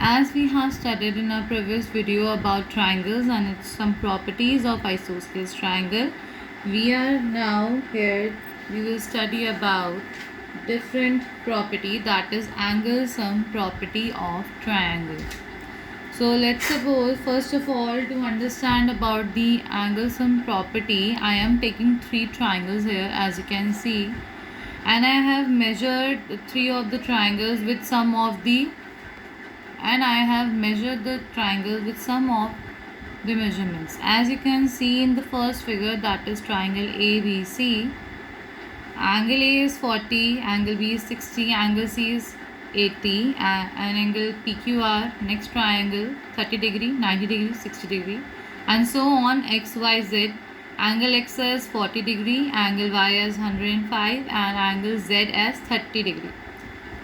As we have studied in our previous video about triangles and its some properties of isosceles triangle, we are now here, we will study about different property, that is angle sum property of triangle. So let's suppose, first of all, to understand about the angle sum property, I am taking three triangles here, as you can see, and I have measured three of the triangles with some of the triangle with some of the measurements. As you can see in the first figure, that is triangle ABC. Angle A is 40, angle B is 60, angle C is 80, and angle PQR, next triangle 30 degree, 90 degree, 60 degree, and so on XYZ. Angle X as 40 degree, angle Y as 105, and angle Z as 30 degree.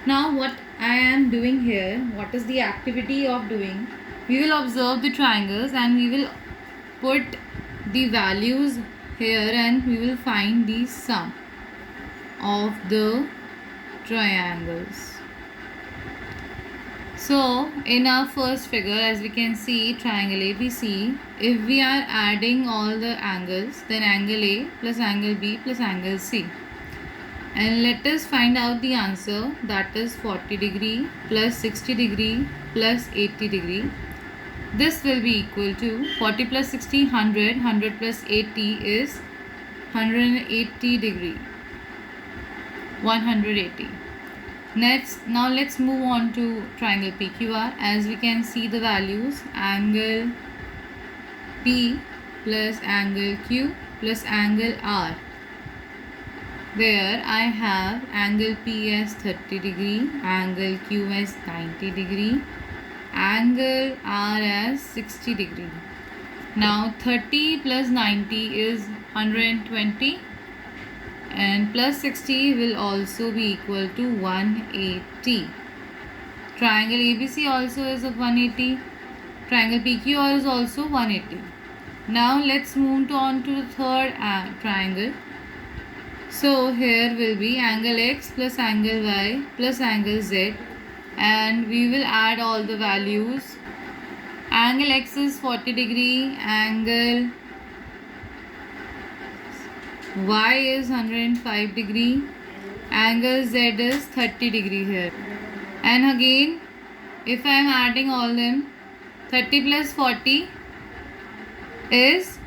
Now what I am doing here, what is the activity of doing? We will observe the triangles and we will put the values here and we will find the sum of the triangles. So in our first figure, as we can see, triangle ABC, if we are adding all the angles, then angle A plus angle B plus angle C. And let us find out the answer, that is 40 degree plus 60 degree plus 80 degree. This will be equal to 40 plus 60, 100, 100 plus 80 is 180 degree, 180. Next, now let's move on to triangle PQR. As we can see the values, angle P plus angle Q plus angle R, where I have angle P as 30 degree, angle Q as 90 degree, angle R as 60 degree. Now 30 plus 90 is 120 and plus 60 will also be equal to 180. Triangle ABC also is of 180. Triangle PQR is also 180. Now let's move on to the third triangle. So here will be angle X plus angle Y plus angle Z, and we will add all the values. Angle X is 40 degree, angle Y is 105 degree, angle Z is 30 degree here. And again, if I am adding all them, 30 plus 40 is,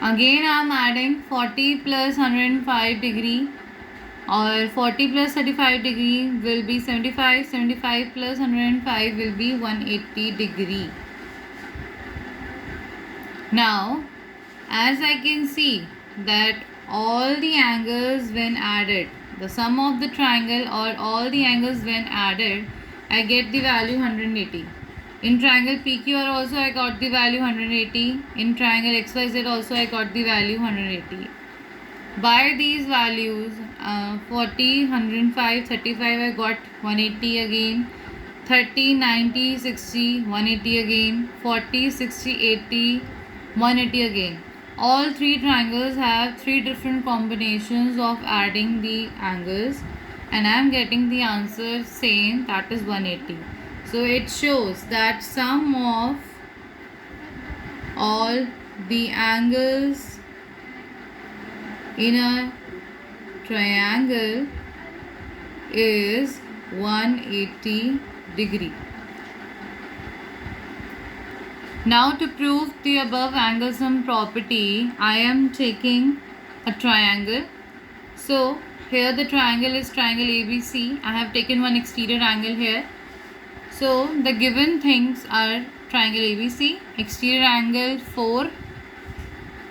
again I am adding 40 plus 105 degree, or 40 plus 35 degree will be 75, 75 plus 105 will be 180 degree. Now, as I can see that all the angles when added, the sum of the triangle or all the angles when added, I get the value 180. In triangle PQR also I got the value 180. In triangle XYZ also I got the value 180. By these values, 40, 105, 35 I got 180 again. 30, 90, 60, 180 again. 40, 60, 80, 180 again. All three triangles have three different combinations of adding the angles, and I am getting the answer same, that is 180. So it shows that sum of all the angles in a triangle is 180 degree. Now to prove the above angle sum property, I am taking a triangle. So here the triangle is triangle ABC. I have taken one exterior angle here. So the given things are triangle ABC, exterior angle 4.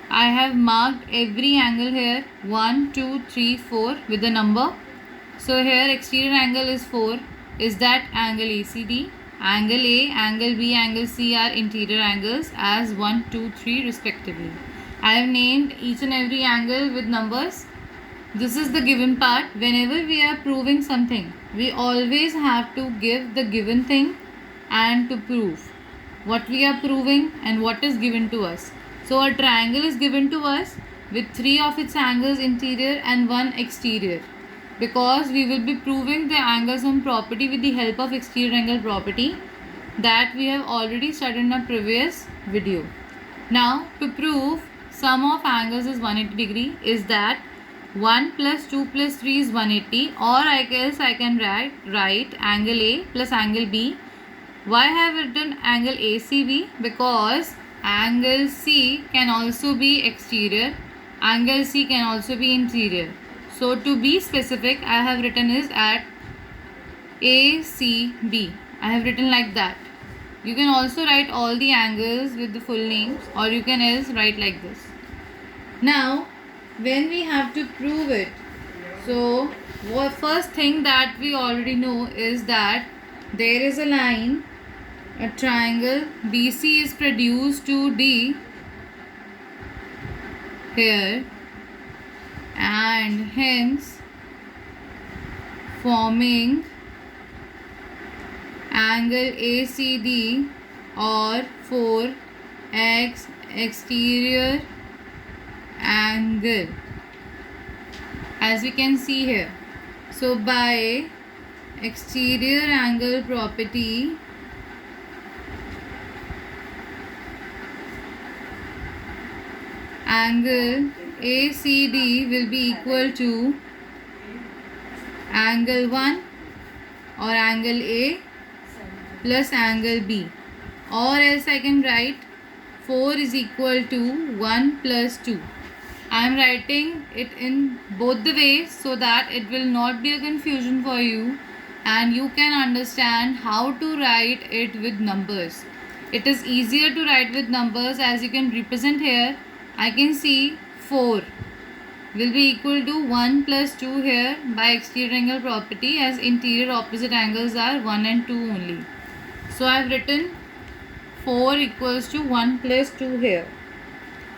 I have marked every angle here 1, 2, 3, 4 with the number. So here exterior angle is 4. Is that angle ACD? Angle A, angle B, angle C are interior angles as 1, 2, 3 respectively. I have named each and every angle with numbers. This is the given part. Whenever we are proving something, we always have to give the given thing and to prove what we are proving and what is given to us. So a triangle is given to us with three of its angles interior and one exterior. because we will be proving the angle sum property with the help of exterior angle property that we have already studied in a previous video. Now to prove sum of angles is 180 degree is that 1 plus 2 plus 3 is 180, or I guess I can write angle A plus angle B. Why have I written angle ACB? Because angle C can also be exterior, angle C can also be interior. So to be specific, I have written is at ACB. I have written like that. You can also write all the angles with the full names, or you can else write like this. Now when we have to prove it, so first thing that we already know is that there is a line, a triangle BC is produced to D here, and hence forming angle ACD or 4x exterior angle, as we can see here. So by exterior angle property, angle ACD will be equal to angle 1 or angle A plus angle B, or else I can write 4 is equal to 1 plus 2. I am writing it in both the ways so that it will not be a confusion for you and you can understand how to write it with numbers. It is easier to write with numbers, as you can represent here. I can see 4 will be equal to 1 plus 2 here by exterior angle property, as interior opposite angles are 1 and 2 only. So I have written 4 equals to 1 plus 2 here,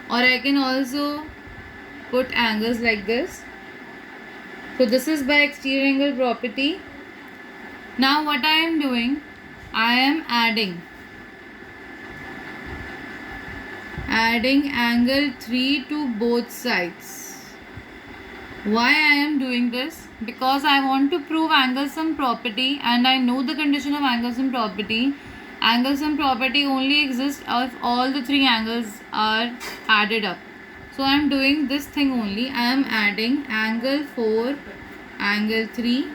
or I can also put angles like this. So this is by exterior angle property. Now what I am doing, I am adding angle 3 to both sides. Why I am doing this? Because I want to prove angle sum property, and I know the condition of angle sum property. Angle sum property only exists if all the three angles are added up. So I am doing this thing only. I am adding angle 4, angle 3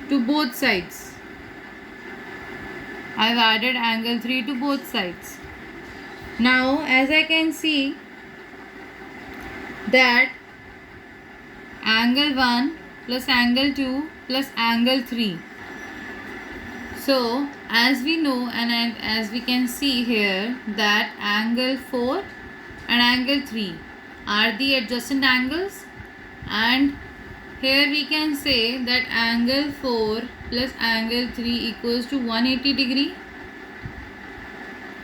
to both sides. I have added angle 3 to both sides. Now as I can see that angle 1 plus angle 2 plus angle 3. So as we know and as we can see here that angle 4 and angle 3 are the adjacent angles, and here we can say that angle 4 plus angle 3 equals to 180 degree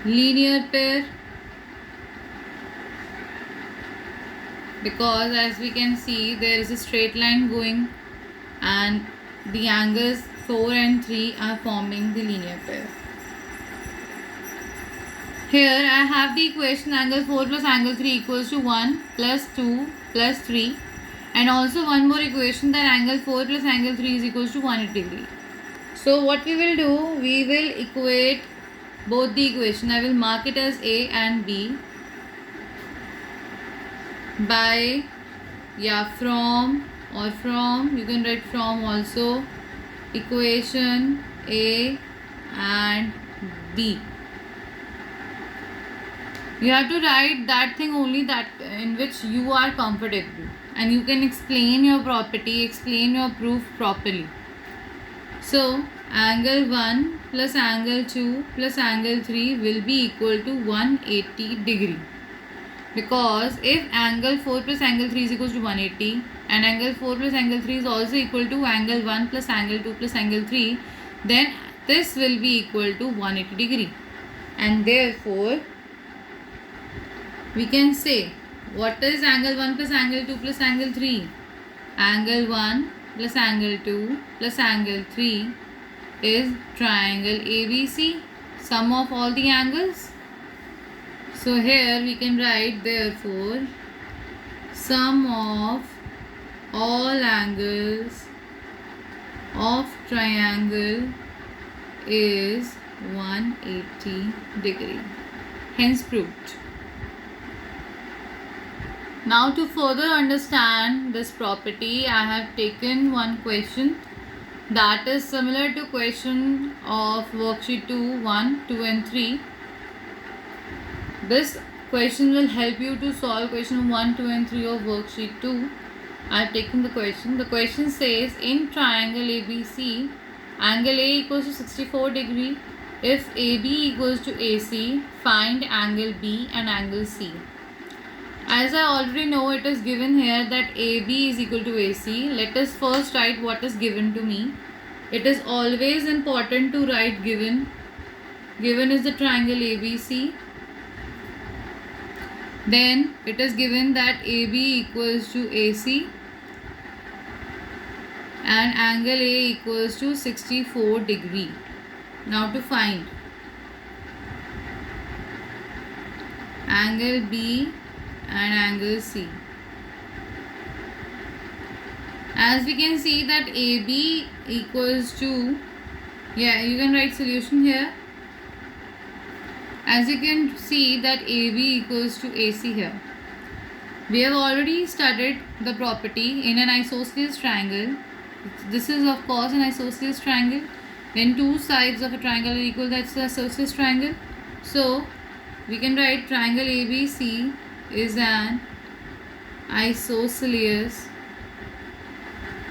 linear pair, because as we can see there is a straight line going and the angles 4 and 3 are forming the linear pair. Here I have the equation angle 4 plus angle 3 equals to 1 plus 2 plus 3, and also one more equation that angle 4 plus angle 3 is equals to 180 degree. So what we will do, we will equate both the equation. I will mark it as A and B by from, you can write from also, equation A and B. You have to write that thing only that in which you are comfortable, and you can explain your property, explain your proof properly. So angle 1 plus angle 2 plus angle 3 will be equal to 180 degree, because if angle 4 plus angle 3 is equal to 180 and angle 4 plus angle 3 is also equal to angle 1 plus angle 2 plus angle 3, then this will be equal to 180 degree, and therefore we can say what is angle 1 plus angle 2 plus angle 3. Angle 1 plus angle 2 plus angle 3 is triangle ABC, sum of all the angles. So here we can write therefore sum of all angles of triangle is 180 degree. Hence proved. Now to further understand this property, I have taken one question that is similar to question of worksheet 2, 1, 2 and 3. This question will help you to solve question 1, 2 and 3 of worksheet 2. I have taken the question. The question says in triangle ABC, angle A equals to 64 degree. If AB equals to AC, find angle B and angle C. As I already know, it is given here that AB is equal to AC. Let us first write what is given to me. It is always important to write given. Given is the triangle ABC. Then it is given that AB equals to AC and angle A equals to 64 degree. Now to find angle B and angle C. As we can see that AB equals to, you can write solution here. As you can see that AB equals to AC here. We have already studied the property in an isosceles triangle. This is of course an isosceles triangle. When two sides of a triangle are equal, that's the isosceles triangle. So we can write triangle ABC is an isosceles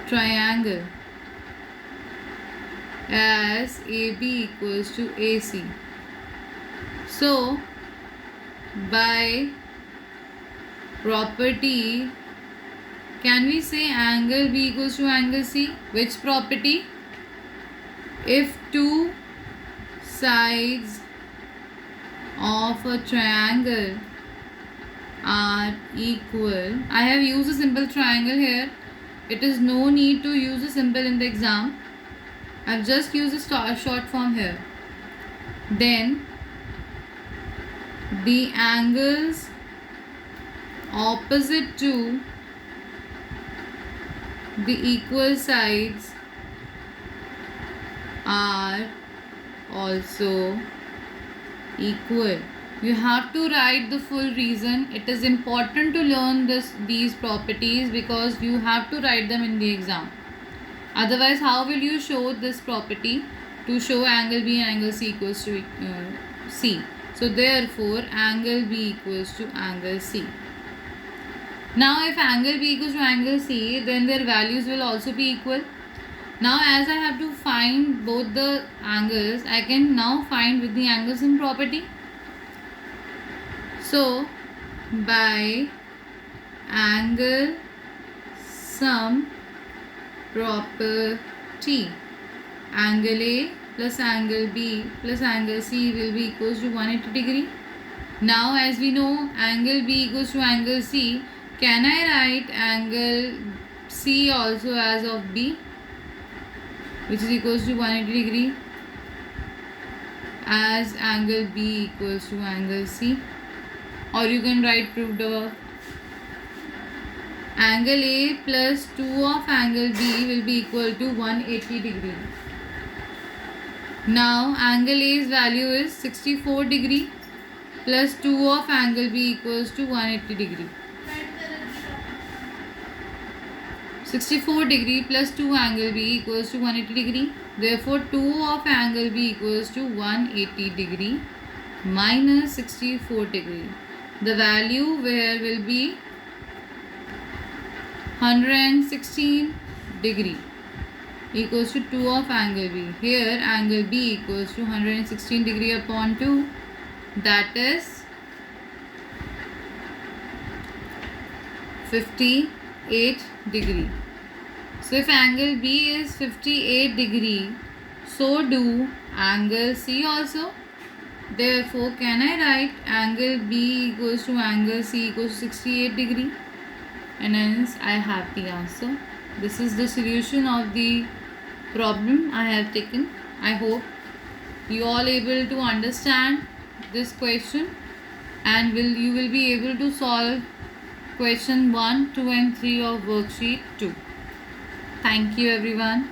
triangle as AB equals to AC. So by property, can we say angle B equals to angle C? Which property? If two sides of a triangle are equal, I have used a simple triangle here. It is no need to use a symbol in the exam. I have just used a short form here. Then the angles opposite to the equal sides are also equal. You have to write the full reason. It is important to learn these properties because you have to write them in the exam. Otherwise, how will you show this property to show angle B and angle C equals to C? So therefore, angle B equals to angle C. Now if angle B equals to angle C, then their values will also be equal. Now as I have to find both the angles, I can now find with the angle sum property. So by angle sum property, angle A plus angle B plus angle C will be equals to 180 degree. Now as we know angle B equals to angle C, can I write angle C also as of B, which is equals to 180 degree, as angle B equals to angle C? Or you can write proved above. Angle A plus 2 of angle B will be equal to 180 degree. Now angle A's value is 64 degree plus 2 of angle B equals to 180 degree. 64 degree plus 2 angle B equals to 180 degree. Therefore 2 of angle B equals to 180 degree minus 64 degree. The value where will be 116 degree equals to 2 of angle B. Here angle B equals to 116 degree upon 2, that is 58 degree. So if angle B is 58 degree, so do angle C also. Therefore, can I write angle B equals to angle C equals to 68 degree? And hence I have the answer. This is the solution of the problem I have taken. I hope you all able to understand this question and you will be able to solve question 1, 2 and 3 of worksheet 2. Thank you everyone.